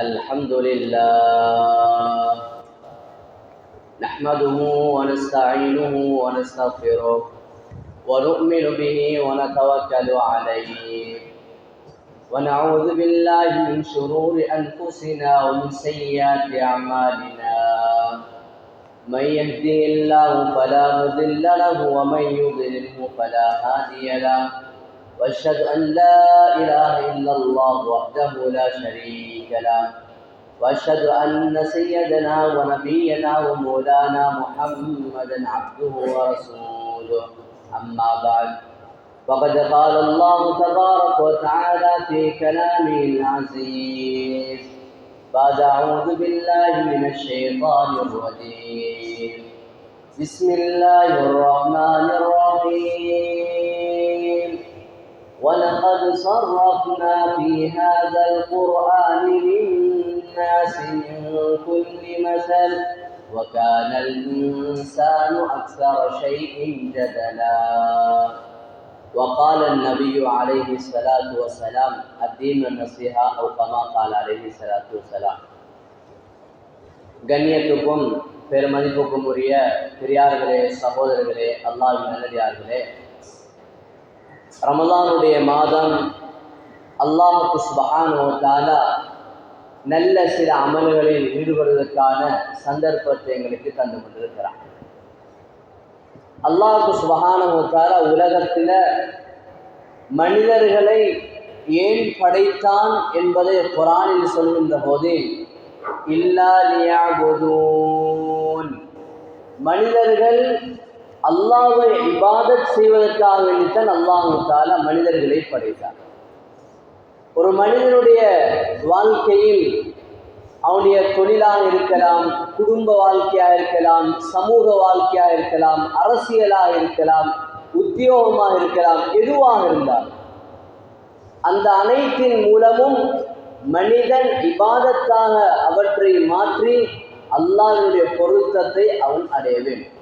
الحمد لله نحمده ونستعينه ونستغفره ونؤمن به ونتوكل عليه ونعوذ بالله من شرور أنفسنا ومن سيئات أعمالنا من يهده الله فلا مضل له ومن يضلله فلا هادي له واشهد ان لا اله الا الله وحده لا شريك له واشهد ان سيدنا ونبينا ومولانا محمدا عبده ورسوله اما بعد فقد قال الله تبارك وتعالى في كلامه العزيز بعد اعوذ بالله من الشيطان الرجيم بسم الله الرحمن الرحيم ولقد صرفنا في هذا القرآن للناس من كل مثل وكان الإنسان أكثر شيء جدلا وقال النبي عليه الصلاة والسلام الدين النصيحة أو كما قال عليه الصلاة والسلام கண்ணியத்துக்கும் பெருமதிப்புக்கும் உரிய பெரியார்களே, சகோதரர்களே, அல்லாஹ்வின் நல்லடியார்களே, ரமலானுடைய மாதம் அல்லாஹ் சுப்ஹானஹு வ தஆலா நல்ல சில அமல்களில் ஈடுபடுவதற்கான சந்தர்ப்பத்தை எங்களுக்கு தந்து கொண்டிருக்கிறார். அல்லாஹ் சுப்ஹானஹு வ தஆலா உலகத்தில் மனிதர்களை ஏன் படைத்தான் என்பதை குர்ஆனில் சொல்கின்ற போது இல்லா லியஅபுதூன், மனிதர்கள் அல்லாஹ்வை இபாதத் செய்வதற்காக வேண்டித்தான் அல்லாஹ் தஆலா மனிதர்களை படைத்தார். ஒரு மனிதனுடைய வாழ்க்கையில் அவனுடைய தொழிலாக இருக்கலாம், குடும்ப வாழ்க்கையாக இருக்கலாம், சமூக வாழ்க்கையாக இருக்கலாம், அரசியலாக இருக்கலாம், உத்தியோகமாக இருக்கலாம், எதுவாக இருந்தால் அந்த அனைத்தின் மூலமும் மனிதன் இபாதத்தாக அவற்றை மாற்றி அல்லாஹ்வுடைய பொருத்தத்தை அவன் அடைய வேண்டும்.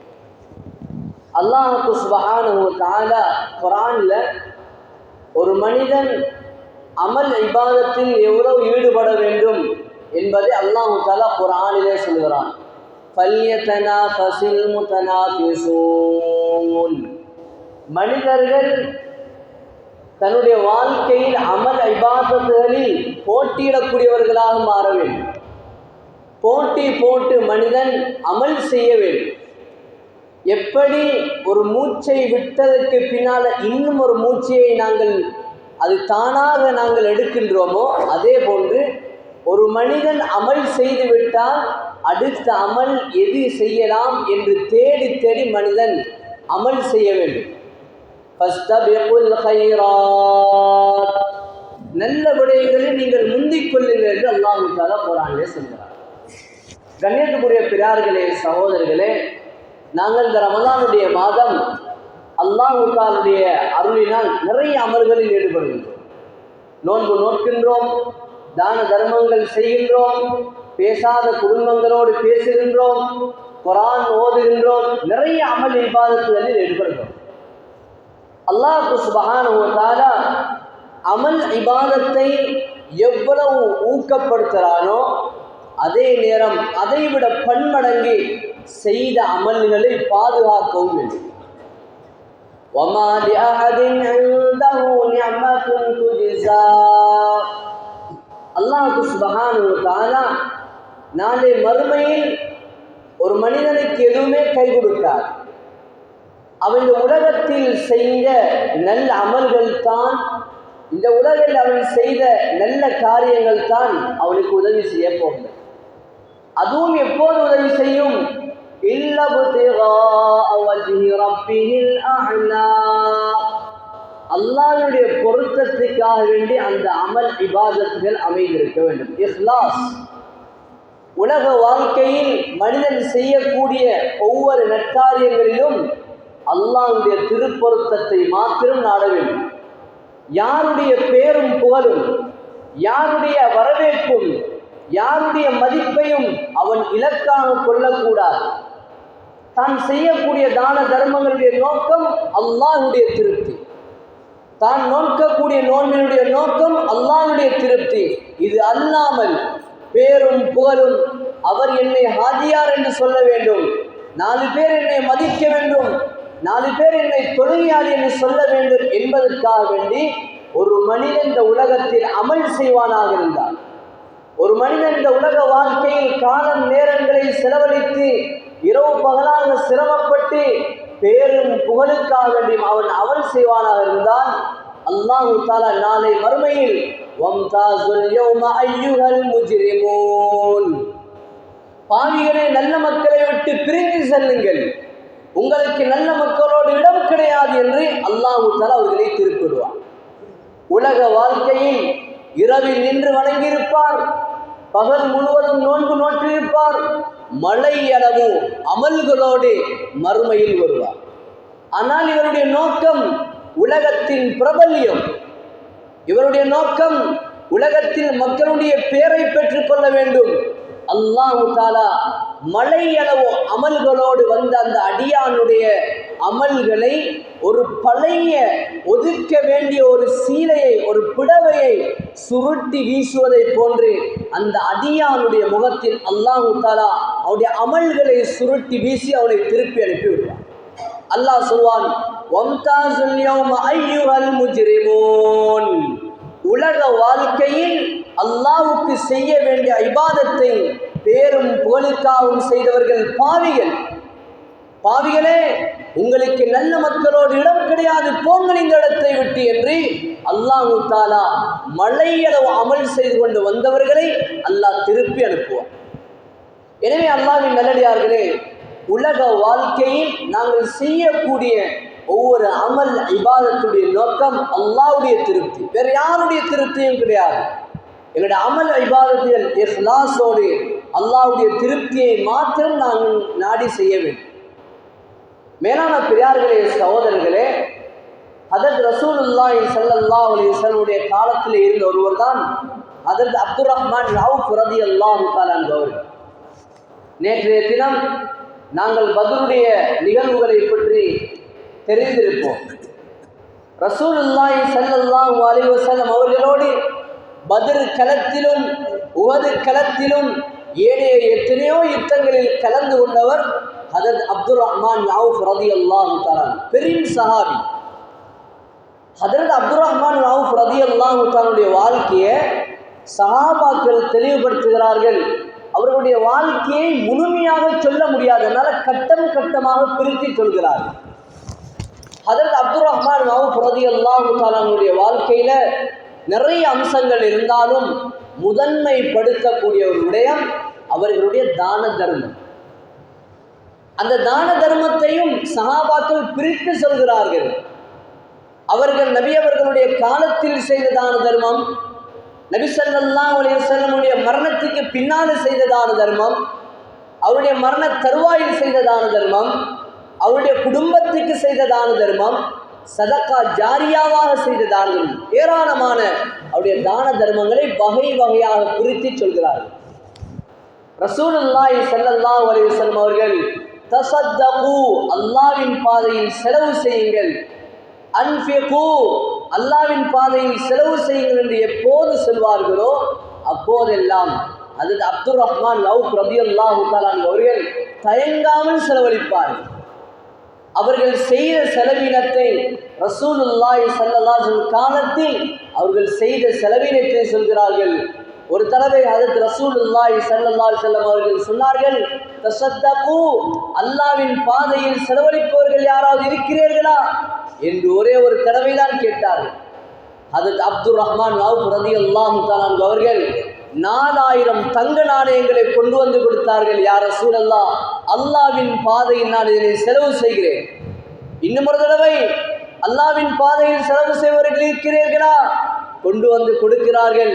அல்லாஹ் சுப்ஹானஹு வ தஆலா குர்ஆன்ல ஒரு மனிதன் அமல் இபாதத்தில் எவ்வளவு ஈடுபட வேண்டும் என்பதை அல்லாஹ் தஆலா குர்ஆனிலே சொல்கிறான். ஃபல்யதனாஃபஸில் முதனாஃபிஸூன், மனிதர்கள் தன்னுடைய வாழ்க்கையில் அமல் இபாதத்துகளில் போட்டியிடக்கூடியவர்களாக மாற வேண்டும். போட்டி போட்டு மனிதன் அமல் செய்ய வேண்டும். எப்படி ஒரு மூச்சை விட்டதற்கு பின்னால் இன்னும் ஒரு மூச்சையை அது தானாக நாங்கள் எடுக்கின்றோமோ, அதே போன்று ஒரு மனிதன் அமல் செய்து விட்டால் அடுத்த அமல் எது செய்யலாம் என்று தேடி தேடி மனிதன் அமல் செய்ய வேண்டும். நல்ல விடயங்களில் நீங்கள் முந்திக் கொள்ளுங்கள் என்று அல்லாஹ் தஆலா குர்ஆனிலே சொல்கிறார். கண்ணியத்துக்குரிய பிறார்களே, சகோதரர்களே, நாங்கள் இந்த ரமலானுடைய மாதம் அல்லாஹ் தஆலாவுடைய அருளினால் நிறைய அமல்களில் ஈடுபடுகின்றோம். நோன்பு நோக்கின்றோம், தான தர்மங்கள் செய்கின்றோம், பேசாத குடும்பங்களோடு பேசுகின்றோம், குர்ஆன் ஓதுகின்றோம், நிறைய அமல் இபாதத்துகளில் ஈடுபடுகிறோம். அல்லாஹ் சுப்ஹானஹு வ தஆலா அமல் இபாதத்தை எவ்வளவு ஊக்கப்படுத்துகிறானோ அதே நேரம் அதைவிட பன்மடங்கு செய்த அமல்களை பாதுகாக்கவும் வேண்டும். وَمَا لِأَحَدٍ عِندَهُ نِعْمَةٌ تُجْزَى, அல்லாஹ் சுப்ஹானஹு வ தஆலா நாளை மறுமையில் ஒரு மனிதனுக்கு எதுவுமே கை கொடுக்காது. அவன் உலகத்தில் செய்த நல்ல அமல்கள் தான், இந்த உலகில் அவன் செய்த நல்ல காரியங்கள் தான் அவனுக்கு உதவி செய்ய போகிறது. அதுவும் எப்போது உதவி செய்யும்? அல்லாஹ்வுடைய பொருத்தத்துக்காக வேண்டி அந்த அமல் இபாதத்துகள் அமைந்திருக்க வேண்டும். இஹ்லாஸ். உலக வாழ்க்கையில் மனிதன் செய்யக்கூடிய ஒவ்வொரு நற்காரியங்களிலும் அல்லாஹ்வுடைய திருப்பொருத்தத்தை மாத்திரம் நாட வேண்டும். யாருடைய பேரும் புகழும், யாருடைய வரவேற்பும், யாருடைய மதிப்பையும் அவன் இலக்காக கொள்ளக்கூடாது. தான் செய்யக்கூடிய தான தர்மங்களுடைய நோக்கம் அல்லாஹ்வுடைய திருப்தி. தான் நோக்கக்கூடிய நோன்பினுடைய நோக்கம் அல்லாஹ்வுடைய திருப்தி. இது அல்லாமல் பேரும் புகழும், அவர் என்னை ஹாஜியார் என்று சொல்ல வேண்டும், 4 பேர் என்னை மதிக்க வேண்டும், 4 பேர் என்னை தொழுகையாளி என்று சொல்ல வேண்டும் என்பதற்காக வேண்டி ஒரு மனிதன் இந்த உலகத்தில் அமல் செய்வானாக இருந்தார். ஒரு மனிதன் இந்த உலக வாழ்க்கையில் காலம் நேரங்களை செலவழித்து இரவு பகலாக சிரமப்பட்டு பேரும் புகழுக்காக வேண்டி அவன் அமல் செய்வானாக இருந்தால் அல்லாஹ் தஆலா நாளை மறுமையில் வம்தாஸுல் யௌம அய்யுஹல் முஜ்ரிமூன், பாவிகளே நல்ல மக்களை விட்டு பிரிந்து செல்லுங்கள், உங்களுக்கு நல்ல மக்களோடு இடம் கிடையாது என்று அல்லாஹ் தஆலா அவர்களை திருப்பிடுவார். உலக வாழ்க்கையில் இரவில் நின்று வணங்கியிருப்பார், பகல் முழுவதும் நோன்பு நோற்றிருப்பார், மழை அளவு அமல்களோடு மறுமையில் வருவார். ஆனால் இவருடைய நோக்கம் உலகத்தின் பிரபல்யம், இவருடைய நோக்கம் உலகத்தில் மக்களுடைய பேரை பெற்றுக் கொள்ள வேண்டும். அல்லாஹ் தஆலா மழை அளவு அமல்களோடு வந்த அந்த அடியானுடைய அமல்களை ஒரு பழைய ஒதுக்க வேண்டிய ஒரு சீலையை, ஒரு புடவையை சுருட்டி வீசுவதை போன்று அந்த அடியானுடைய முகத்தில் அல்லாஹ் தஆலா அவருடைய அமல்களை சுருட்டி வீசி அவனை திருப்பி அனுப்பி விடுவான். அல்லாஹ் சொல்வான், வம்தாஸுல் யௌம அய்யுஹல் முஜ்ரிமூன், உலக வாழ்க்கையில் அல்லாஹ்வுக்கு செய்ய வேண்டிய இபாதத்தை பேரும் புகழுக்காகவும் செய்தவர்கள் பாவிகள். பாவிகளே, உங்களுக்கு நல்ல மக்களோடு இடம் கிடையாது, போங்கள் இந்த இடத்தை விட்டு என்று அல்லாஹ் தஆலா மழையளவு அமல் செய்து கொண்டு வந்தவர்களை அல்லாஹ் திருப்பி அனுப்புவார். எனவே அல்லாஹ்வின் நல்லடியார்களே, உலக வாழ்க்கையில் நாங்கள் செய்யக்கூடிய ஒவ்வொரு அமல் இபாதத்துடைய நோக்கம் அல்லாஹ்வுடைய திருப்தி, வேறு யாருடைய திருப்தியும் கிடையாது. எங்களுடைய அமல் இபாதத்தில் இஹ்லாஸோடு அல்லாஹ்வுடைய திருப்தியை மாத்திரம் நாங்கள் நாடி செய்ய வேண்டும். மேலான பெரியார்களே, சகோதரர்களே, ஹதரத் ரசூலுல்லாஹி ஸல்லல்லாஹு அலைஹி வஸல்லம் காலத்தில் இருந்த ஒருவர் தான் ஹதரத் அப்துர் ரஹ்மான் அவுஃப் ரலியல்லாஹு தஆலா அவர்கள். நேற்றைய தினம் நாங்கள் பத்ருடைய நிகழ்வுகளை பற்றி தெரிந்திருப்போம். ரசூலுல்லாஹி ஸல்லல்லாஹு அலைஹி வஸல்லம் அவர்களோடு பத்ர் களத்திலும் உஹது களத்திலும் ஏனைய எத்தனையோ யுத்தங்களில் கலந்து கொண்டவர் ஹதரத் அப்துர் ரஹ்மான் அவுஃப் ரலியல்லாஹு தஆலா, பெரும் சஹாபி. ஹதரத் அப்துர் ரஹ்மான் அவுஃப் ரலியல்லாஹு தஆலாவுடைய வாழ்க்கையை சஹாபாக்கள் தெளிவுபடுத்துகிறார்கள். அவர்களுடைய வாழ்க்கையை முழுமையாக சொல்ல முடியாதனால கட்டம் கட்டமாக பிரித்து சொல்கிறார்கள். ஹதரத் அப்துர் ரஹ்மான் அவுஃப் ரலியல்லாஹு தஆலாவுடைய வாழ்க்கையில நிறைய அம்சங்கள் இருந்தாலும் முதன்மைப்படுத்தக்கூடிய ஒரு விடயம் அவர்களுடைய தான தர்மம். அந்த தான தர்மத்தையும் சஹாபாக்கள் பிரித்து சொல்கிறார்கள். அவர்கள் நபி அவர்களுடைய காலத்தில் செய்த தான தர்மம், நபி ஸல்லல்லாஹு அலைஹி வஸல்லமுடைய மரணத்துக்கு பின்னால் செய்த தான தர்மம், அவருடைய மரண தருவாயில் செய்த தான தர்மம், அவருடைய குடும்பத்துக்கு செய்த தான தர்மம், சதக்கா ஜாரியாவாக செய்த தான தர்மம், ஏராளமான அவருடைய தான தர்மங்களை வகை வகையாக பிரித்து சொல்கிறார்கள். ரசூலுல்லாஹி ஸல்லல்லாஹு அலைஹி வஸல்லம் அவர்கள் தஸத்தகு, அல்லாஹ்வின் பாதையில் செலவு செய்யுங்கள், அன்ஃபிகு, அல்லாஹ்வின் பாதையில் செலவு செய்யுங்கள் என்று எப்போது சொல்வார்களோ அப்போதெல்லாம் ஹதரத் அப்துர் ரஹ்மான் அவுஃப் ரலியல்லாஹு தஆலா அவர்கள் தயங்காமல் செலவழிப்பார்கள். அவர்கள் செய்த செலவினத்தை ரசூலுல்லாஹி ஸல்லல்லாஹு அலைஹி வஸல்லம் காலத்தில் அவர்கள் செய்த செலவினத்தை சொல்கிறார்கள். ஒரு தடவை ஹதரத் ரசூலுல்லாஹி ஸல்லல்லாஹு அலைஹி வஸல்லம் அவர்கள் சொன்னார்கள், தஸத்தகு, அல்லாஹ்வின் பாதையில் செலவழிப்பவர்கள் யாராவது இருக்கிறீர்களா என்று ஒரே ஒரு தடவை தான் கேட்டார்கள். ஹதரத் அப்துர் ரஹ்மான் அவுஃப் ரலியல்லாஹு தஆலா அவர்கள் 4000 தங்க நாணயங்களை கொண்டு வந்து கொடுத்தார்கள். யா ரசூலல்லாஹ், அல்லாஹ்வின் பாதையில் நான் இதனை செலவு செய்கிறேன். இன்னும் ஒரு தடவை, அல்லாஹ்வின் பாதையில் செலவு செய்வர்கள் இருக்கிறீர்களா? கொண்டு வந்து கொடுக்கிறார்கள்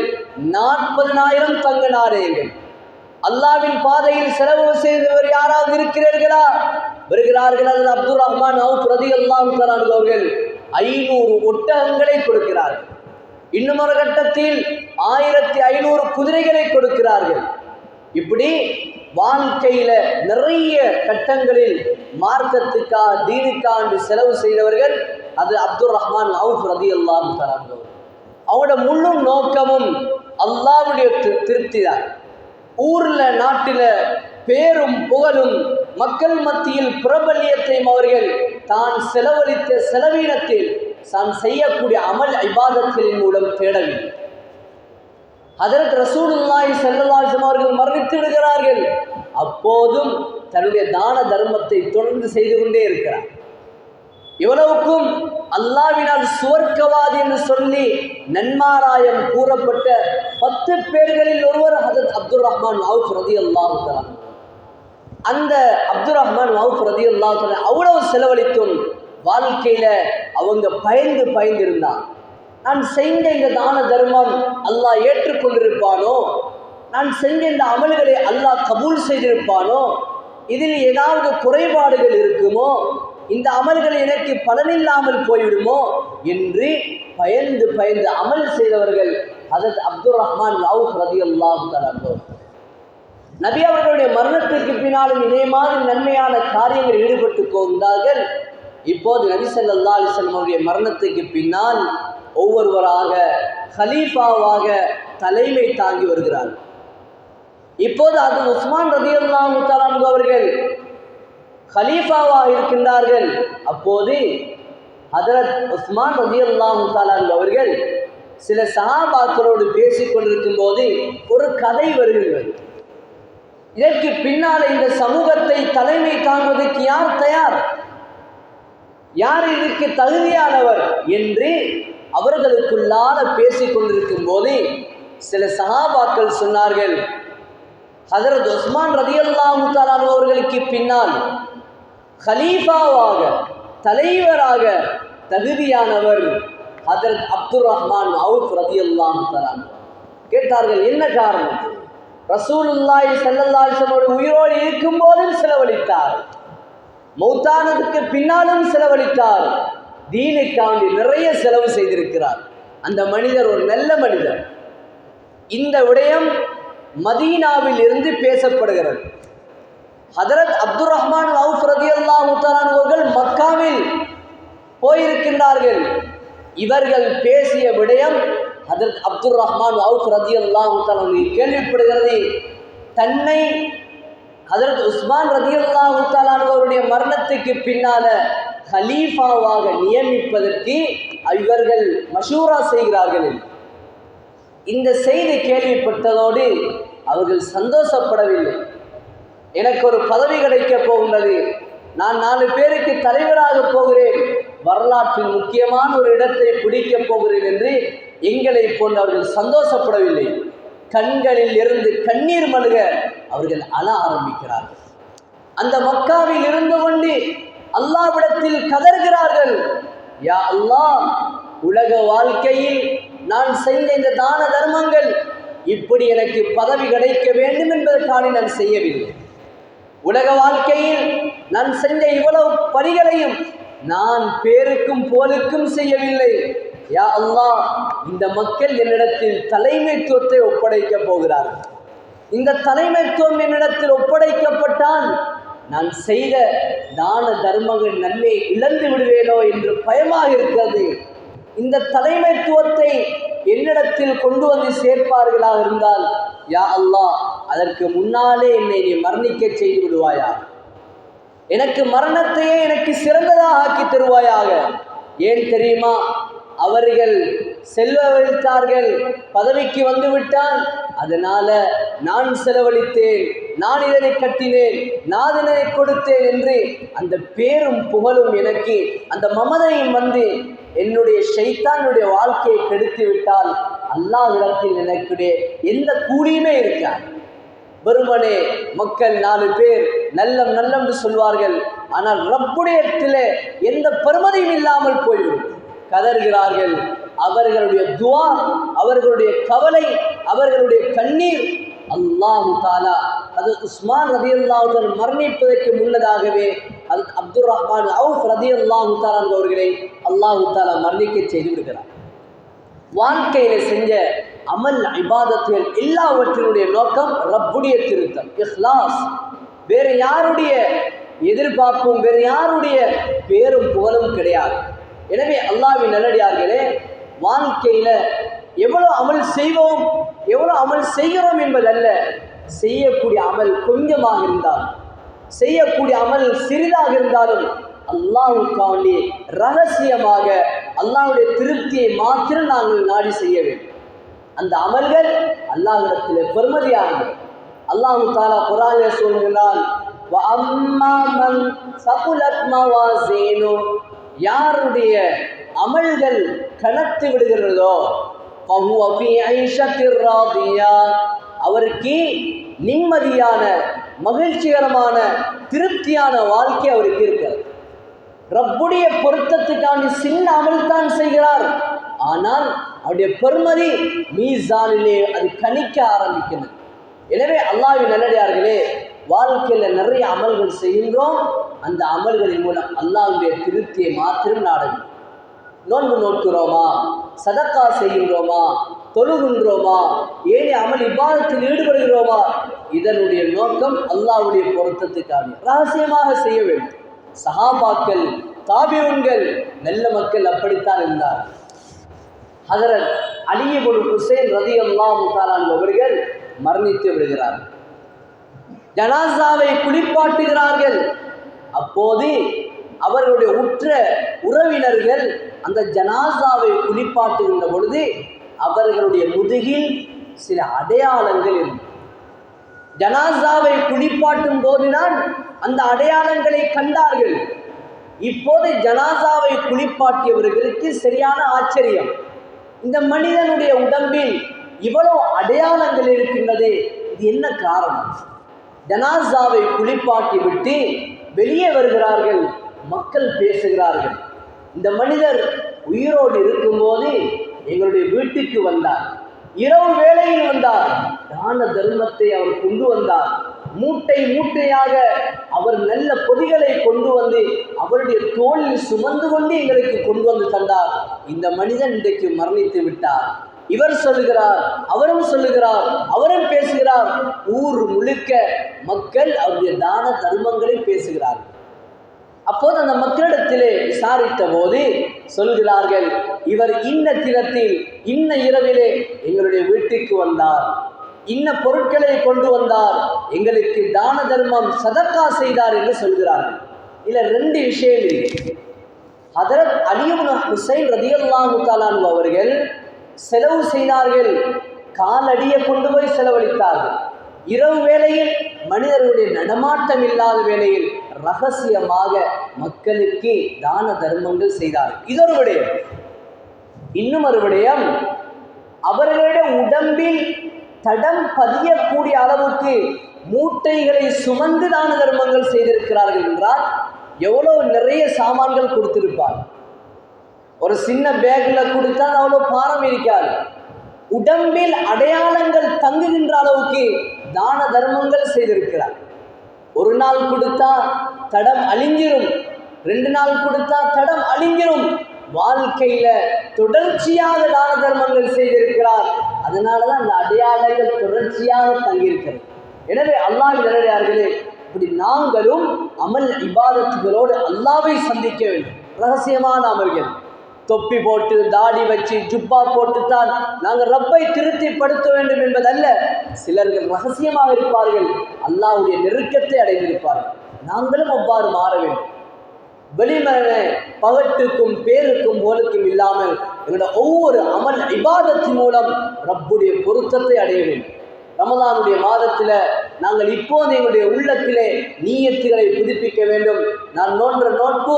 40,000 தங்க நாணயங்கள். அல்லாஹ்வின் பாதையில் செலவு செய்தவர் யாராவது இருக்கிறீர்களா? வருகிறார்கள். அது அப்துர் ரஹ்மான் அவுஃப் ரலியல்லாஹு தஆலா அவர்கள் 500 ஒட்டகங்களை கொடுக்கிறார்கள். இன்னும் ஒரு கட்டத்தில் 1500 குதிரைகளை கொடுக்கிறார்கள். இப்படி வாழ்க்கையில நிறைய கட்டங்களில் மார்க்கத்துக்காக, தீனுக்காக செலவு செய்தவர்கள் அது அப்துர் ரஹ்மான் அவுஃப் ரலியல்லாஹு தஆலா. அவங்களோட முழு நோக்கமும் அல்லாஹ்வுடைய திருப்தி தான். ஊர்ல நாட்டில பேரும் புகழும் மக்கள் மத்தியில் பிரபல்யத்தையும் அவர்கள் தான் செலவழித்த செலவீனத்தில் தான் செய்யக்கூடிய அமல் இபாதத்தின் மூலம் தேடவில்லை. ஹஜ்ரத் ரசூலுல்லாஹி ஸல்லல்லாஹு அலைஹி வஸல்லம் அவர்கள் மரணித்து விடுகிறார்கள். அப்போதும் தன்னுடைய தான தர்மத்தை தொடர்ந்து செய்து கொண்டே இருக்கிறார். இவ்வளவுக்கும் அல்லாஹ்வினால் சுவர்க்கவாதி என்று சொல்லி நன்மாராயம் கூறப்பட்ட 10 பேர்களில் ஒருவர் ஹஜ்ரத் அப்துர் ரஹ்மான் அவுஃப் ரலியல்லாஹு தஆலா. அந்த அப்துர் ரஹ்மான் அவுஃப் ரலியல்லாஹு தஆலா அவ்வளவு செலவழித்தும் வாழ்க்கையில அவங்க பயந்து இருந்தான். நான் செஞ்ச இந்த தான தர்மம் அல்லாஹ் ஏற்றுக்கொண்டிருப்பானோ, நான் செஞ்ச இந்த அமல்களை அல்லாஹ் கபூல் செய்திருப்பானோ, இதில் ஏதாவது குறைபாடுகள் இருக்குமோ, இந்த அமல்கள் எனக்கு பலனில்லாமல் போய்விடுமோ என்று பயந்து அமல் செய்தவர்கள் ஹஜ்ரத் அப்துர் ரஹ்மான் அவுஃப் ரலியல்லாஹு தஆலா. நபி அவர்களுடைய மரணத்திற்கு பின்னாலும் இதே மாதிரி நன்மையான காரியங்களில் ஈடுபட்டு கொண்டார்கள். இப்போது நபி ஸல்லல்லாஹு அலைஹி வஸல்லம் அவருடைய மரணத்துக்கு பின்னால் ஒவ்வொருவராக ஹலீஃபாவாக தலைமை தாங்கி வருகிறார்கள். இப்போது அது உஸ்மான் ரலியல்லாஹு தஆலா அவர்கள் ஹலீஃபாவாக இருக்கின்றார்கள். அப்போது ஹஜ்ரத் உஸ்மான் ரலியல்லாஹு தஆலா அவர்கள் சில சஹாபாக்களோடு பேசிக் கொண்டிருக்கும் போது ஒரு கதை வருகிறது. இதற்கு பின்னால் இந்த சமூகத்தை தலைமை தாங்குவதற்கு யார் தயார், யார் இதற்கு தகுதியானவர் என்று அவர்களுக்குள்ளான பேசிக் கொண்டிருக்கும் போது சில சஹாபாக்கள் சொன்னார்கள், ஹஜ்ரத் உஸ்மான் ரலியல்லாஹு தஆலா அவர்களுக்கு பின்னால் ஹலீஃபாவாக தலைவராக தகுதியானவர் ஹஜ்ரத் அப்துர் ரஹ்மான் அவுஃப் ரலியல்லாஹு தஆலா. கேட்டார்கள், என்ன காரணம்? ரசூலுல்லாஹி ஸல்லல்லாஹு அலைஹி வஸல்லம் உயிரோடு இருக்கும் போதும் செலவழித்தார், மௌத்தானதுக்கு பின்னாலும் செலவழித்தார், தீனுக்காண்டி நிறைய செலவு செய்திருக்கிறார். அந்த மனிதர் ஒரு நல்ல மனிதர். இந்த விடயம் மதீனாவில் இருந்து பேசப்படுகிறது. ஹஜ்ரத் அப்துர் ரஹ்மான் அவுஃப் ரலியல்லாஹு தஆலா அவர்கள் மக்காவில் போயிருக்கின்றார்கள். இவர்கள் பேசிய விடயம் ஹஜ்ரத் அப்துர் ரஹ்மான் அவுஃப் ரலியல்லாஹு தஆலா கேள்விப்படுகிறது. தன்னை ஹஜ்ரத் உஸ்மான் ரலியல்லாஹு தஆலா அவருடைய மரணத்துக்கு பின்னால ஹலீஃபாவாக நியமிப்பதற்கு இவர்கள் மஷூரா செய்கிறார்கள். இந்த செய்தி கேள்விப்பட்டதோடு அவர்கள் சந்தோஷப்படவில்லை. எனக்கு ஒரு பதவி கிடைக்கப் போகின்றது, நான் 4 பேருக்கு தலைவராக போகிறேன், வரலாற்றில் முக்கியமான ஒரு இடத்தை பிடிக்கப் போகிறேன் என்று எங்களை போன்று அவர்கள் சந்தோஷப்படவில்லை. கண்களில் இருந்து கண்ணீர் மல்க அவர்கள் அழ ஆரம்பிக்கிறார்கள். அந்த மக்காவில் இருந்து கொண்டு அல்லாஹ்விடத்தில் கதறுகிறார்கள், யா அல்லாஹ், உலக வாழ்க்கையில் நான் செய்த இந்த தான தர்மங்கள் இப்படி எனக்கு பதவி கிடைக்க வேண்டும் என்பதற்காக நான் செய்யவில்லை. உலக வாழ்க்கையில் நான் செஞ்ச இவ்வளவு பணிகளையும் நான் பேருக்கும் போலுக்கும் செய்யவில்லை. யா அல்லாஹ், இந்த மக்கள் என்னிடத்தில் தலைமைத்துவத்தை ஒப்படைக்க போகிறார்கள். இந்த தலைமைத்துவம் என்னிடத்தில் ஒப்படைக்கப்பட்டால் நான் செய்த தான தர்மங்கள் நன்மை இழந்து விடுவேனோ என்று பயமாக இருக்கிறது. இந்த தலைமைத்துவத்தை என்னிடத்தில் கொண்டு வந்து சேர்ப்பார்களாக இருந்தால், யா அல்லாஹ், அதற்கு முன்னாலே என்னை நீ மரணிக்க செய்து விடுவாயா, எனக்கு மரணத்தையே எனக்கு சிறந்ததாக ஆக்கி தருவாயாக. ஏன் தெரியுமா? அவர்கள் செலவழித்தார்கள், பதவிக்கு வந்துவிட்டால் அதனால நான் செலவழித்தேன், நான் இதனை கட்டினேன், நான் இதனை கொடுத்தேன் என்று அந்த பேரும் புகழும் எனக்கு அந்த மமதையும் வந்து என்னுடைய ஷைத்தானுடைய வாழ்க்கையை கெடுத்து விட்டால் அல்லாஹ்விடத்தில் எனக்குடைய எந்த கூலியுமே இருக்காது. வெறுமனே மக்கள் 4 பேர் நல்லம் நல்லம் சொல்வார்கள், ஆனால் ரப்புடையத்திலே எந்த பெருமதியும் இல்லாமல் போய்விடும். கதறுகிறார்கள். அவர்களுடைய துஆ, அவர்களுடைய கவலை, அவர்களுடைய கண்ணீர் அல்லாஹு தாலா அது உஸ்மான் ரலியல்லாஹு தஆலா மரணிப்பதற்கு முன்னதாகவே அது அப்துர் ரஹ்மான் அவுஃப் ரலியல்லாஹு தஆலா அவர்களை அல்லாஹு தாலா மரணிக்க செய்து விடுகிறார். வாழ்க்கையில் செஞ்ச அமல் இபாதத்துகள் எல்லாவற்றினுடைய நோக்கம் ரப்புடைய திருத்தம், இஹ்லாஸ். வேறு யாருடைய எதிர்பார்ப்பும் வேறு யாருடைய பேரும் புகழும் கிடையாது. எனவே அல்லாஹ்வின் நல்லடியார்களே, வாழ்க்கையில் எவ்வளோ அமல் செய்வோம் எவ்வளோ அமல் செய்கிறோம் என்பதல்ல, செய்யக்கூடிய அமல் கொஞ்சமாக இருந்தாலும், செய்யக்கூடிய அமல் சிறிதாக இருந்தாலும் அல்லாஹ்வுக்காண்டி ரகசியமாக அல்லாஹ்வுடைய திருப்தியை மாத்திரம் நாங்கள் நாடி செய்ய வேண்டும். அந்த அமல்கள் அல்லாஹ்விடத்திலே பெருமதியானது. அல்லாஹ் தஆலா குர்ஆனிலே சொல்கிறான், வஅம்மா மன் ஸகுலத் மவாஸீனு, யாருடைய அமல்கள் கனத்து விடுகிறதோ ஃபஹுவ ஃபீ ஐஷத்திர் ராதியா, அவருக்கு நிம்மதியான மகிழ்ச்சிகரமான திருப்தியான வாழ்க்கை அவருக்கு இருக்கிறது. ரப்புடைய பொருத்தத்துக்காண்டி சின்ன அமல் தான் செய்கிறார், ஆனால் அவருடைய பெருமதி மீசானிலே அது கணிக்க ஆரம்பிக்கிறது. எனவே அல்லாஹ்வின் நல்லடியார்களே, வாழ்க்கையில் நிறைய அமல்கள் செய்கின்றோம். அந்த அமல்களின் மூலம் அல்லாஹ்வுடைய திருப்தியை மாத்திரம் நாட வேண்டும். நோன்பு நோக்கிறோமா, சதக்கா செய்கின்றோமா, தொழுகின்றோமா, ஏனைய அமல் இபாதத்தில் ஈடுபடுகிறோமா, இதனுடைய நோக்கம் அல்லாஹ்வுடைய பொருத்தத்துக்காக ரகசியமாக செய்ய வேண்டும். சஹாபாக்கள், தாபிஊன்கள், நல்ல மக்கள் அப்படித்தான் இருந்தார். ஹஜ்ரத் அலி இப்னு ஹுசைன் ரலியல்லாஹு தஆலா அவர்கள் மரணித்து விடுகிறார்கள். ஜனாஸாவை குளிப்பாட்டுகிறார்கள். அப்போது அவர்களுடைய உற்ற உறவினர்கள் அந்த ஜனாஸாவை குளிப்பாட்டுகின்ற பொழுது அவர்களுடைய முதுகில் சில அடையாளங்கள் இருந்தது. ஜனாஸாவை குளிப்பாட்டும் போதுதான் அந்த அடையாளங்களை கண்டார்கள். இப்போது ஜனாஸாவை குளிப்பாட்டியவர்களுக்கு சரியான ஆச்சரியம். இந்த மனிதனுடைய உடம்பில் இவ்வளவு அடையாளங்கள் இருக்கின்றது, இது என்ன காரணம்? ஜனாஸாவை குளிப்பாட்டி விட்டு வெளியே வருகிறார்கள். மக்கள் பேசுகிறார்கள், இந்த மனிதர் உயிரோடு இருக்கும்போது எங்களுடைய வீட்டுக்கு வந்தார், இரவு வேளையில் வந்தார், தான தர்மத்தை அவர் கொண்டு வந்தார், மூட்டை மூட்டையாக அவர் நல்ல பொதிகளை கொண்டு வந்து அவருடைய தோளில் சுமந்து கொண்டு எங்களுக்கு கொண்டு வந்து தந்தார். இந்த மனிதன் இன்றைக்கு மரணித்து விட்டார். இவர் சொல்லுகிறார், அவரும் சொல்லுகிறார், அவரும் பேசுகிறார். ஊர் முழுக்க மக்கள் அவருடைய தான தர்மங்களை பேசுகிறார்கள். அப்போது அந்த மக்களிடத்திலே விசாரித்த போது சொல்கிறார்கள், இவர் இன்ன தினத்தில் இன்ன இரவிலே எங்களுடைய வீட்டுக்கு வந்தார், இன்ன பொருட்களை கொண்டு வந்தார், எங்களுக்கு தான தர்மம் சதக்கா செய்தார் என்று சொல்கிறார்கள். இதில் ரெண்டு விஷயம் இருக்கு. ஹஜ்ரத் அலி இப்னு ஹுசைன் ரலியல்லாஹு தஆலா அவர்கள் செலவு செய்தார்கள், காலடியை கொண்டு போய் செலவழித்தார்கள். இரவு வேளையில் மனிதர்களுடைய நடமாட்டம் இல்லாத வேளையில் ரகசியமாக மக்களுக்கு தான தர்மங்கள் செய்தார்கள். இது ஒரு விடயம். இன்னும் ஒரு விடயம், அவர்களுடைய உடம்பில் தடம் பதியக்கூடிய அளவுக்கு மூட்டைகளை சுமந்து தான தர்மங்கள் செய்திருக்கிறார்கள் என்றால் எவ்வளவு நிறைய சாமான்கள் கொடுத்திருப்பார். ஒரு சின்ன பேக்ல கொடுத்தா அவ்வளவு பாரம் இருக்காது. உடம்பில் அடையாளங்கள் தங்குகின்ற அளவுக்கு தான தர்மங்கள் செய்திருக்கிறார். ஒரு நாள் கொடுத்தா தடம் அழிஞ்சிரும், 2 நாள் கொடுத்தா தடம் அழிஞ்சிரும். வாழ்க்கையில தொடர்ச்சியாக தான தர்மங்கள் செய்திருக்கிறார். அதனாலதான் அந்த அடையாளங்கள் தொடர்ச்சியாக தங்கியிருக்கிறது. எனவே அல்லாஹ்வின் நல்லடியார்களே, இப்படி நாங்களும் அமல் இபாதத்துகளோடு அல்லாஹ்வை சந்திக்க வேண்டும். ரகசியமான அமல்கள், தொப்பி போட்டு தாடி வச்சு ஜுப்பா போட்டுத்தான் நாங்கள் ரப்பை திருப்திப்படுத்த வேண்டும் என்பதல்ல. சிலர்கள் ரகசியமாக இருப்பார்கள், அல்லாஹ்வுடைய நெருக்கத்தை அடைந்திருப்பார்கள். நாங்களும் அவ்வாறு மாற வேண்டும். வெளிமன பகட்டுக்கும் பேருக்கும் போலுக்கும் இல்லாமல் எங்களுடைய ஒவ்வொரு அமல் இபாதத்தின் மூலம் ரப்புடைய பொருத்தத்தை அடைய வேண்டும். ரமலானுடைய மாதத்தில் நாங்கள் இப்போது எங்களுடைய உள்ளத்திலே நீயத்துகளை புதுப்பிக்க வேண்டும். நான் நோன்ற நோன்பு,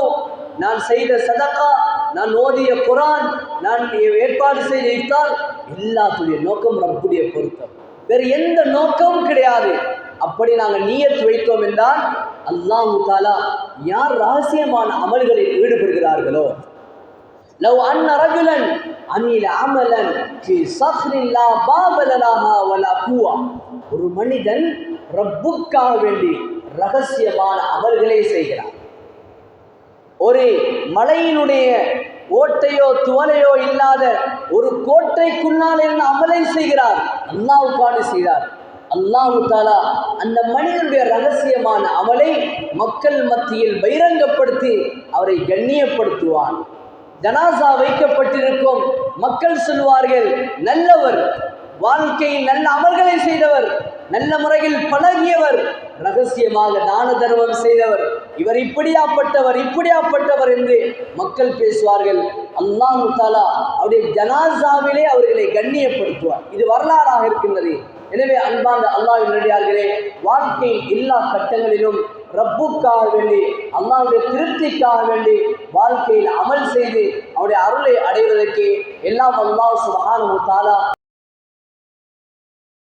நான் செய்த சதக்கா, நான் ஓதிய குர்ஆன், நான் ஏற்பாடு செய்த இஃப்தார், எல்லாத்துடைய நோக்கம் ரப்புடைய பொருத்தம், வேறு எந்த நோக்கமும் கிடையாது. அப்படி நாங்கள் நீயத் வைத்தோம் என்றால் அல்லாஹ் தஆலா யார் ரகசியமான அமல்களில் ஈடுபடுகிறார்களோ, லவ் அன்ன ரஜுலன் அமில அமலன் ஃபீ ஸஃரின் லா பாப லஹா வலா குவா, ஒரு மனிதன் ரப்புக்காக வேண்டி ரகசியமான அமல்களை செய்கிறார். ஒரு மலையினுடைய ஓட்டையோ துவலையோ இல்லாத ஒரு கோட்டைக்குள்ளால் இருந்து அமலை செய்கிறார், அல்லாஹ்வுக்காக செய்கிறார். அல்லாஹ் தஆலா அந்த மனிதனுடைய ரகசியமான அமலை மக்கள் மத்தியில் பகிரங்கப்படுத்தி அவரை கண்ணியப்படுத்துவான். ஜனாசா வைக்கப்பட்டிருக்கும், மக்கள் சொல்வார்கள், நல்லவர், வாழ்க்கையில் நல்ல அமல்களை செய்தவர், நல்ல முறையில் பழகியவர், ரகசியமாக தான தர்மம் செய்தவர், இவர் இப்படியாப்பட்டவர் என்று மக்கள் பேசுவார்கள். அல்லாஹ் தஆலா அவருடைய ஜனாசாவிலே அவர்களை கண்ணியப்படுத்துவார். இது வரலாறாக இருக்கின்றது. எனவே அன்பார்ந்த அல்லாஹ்வின் நல்லடியார்களே, வாழ்க்கையின் எல்லா கட்டங்களிலும் ரப்புக்காக வேண்டி, அல்லாஹ்வுடைய திருப்திக்காக வேண்டி வாழ்க்கையில் அமல் செய்து அவருடைய அருளை அடைவதற்கு எல்லாம் அல்லாஹ் சுப்ஹானஹு வ தஆலா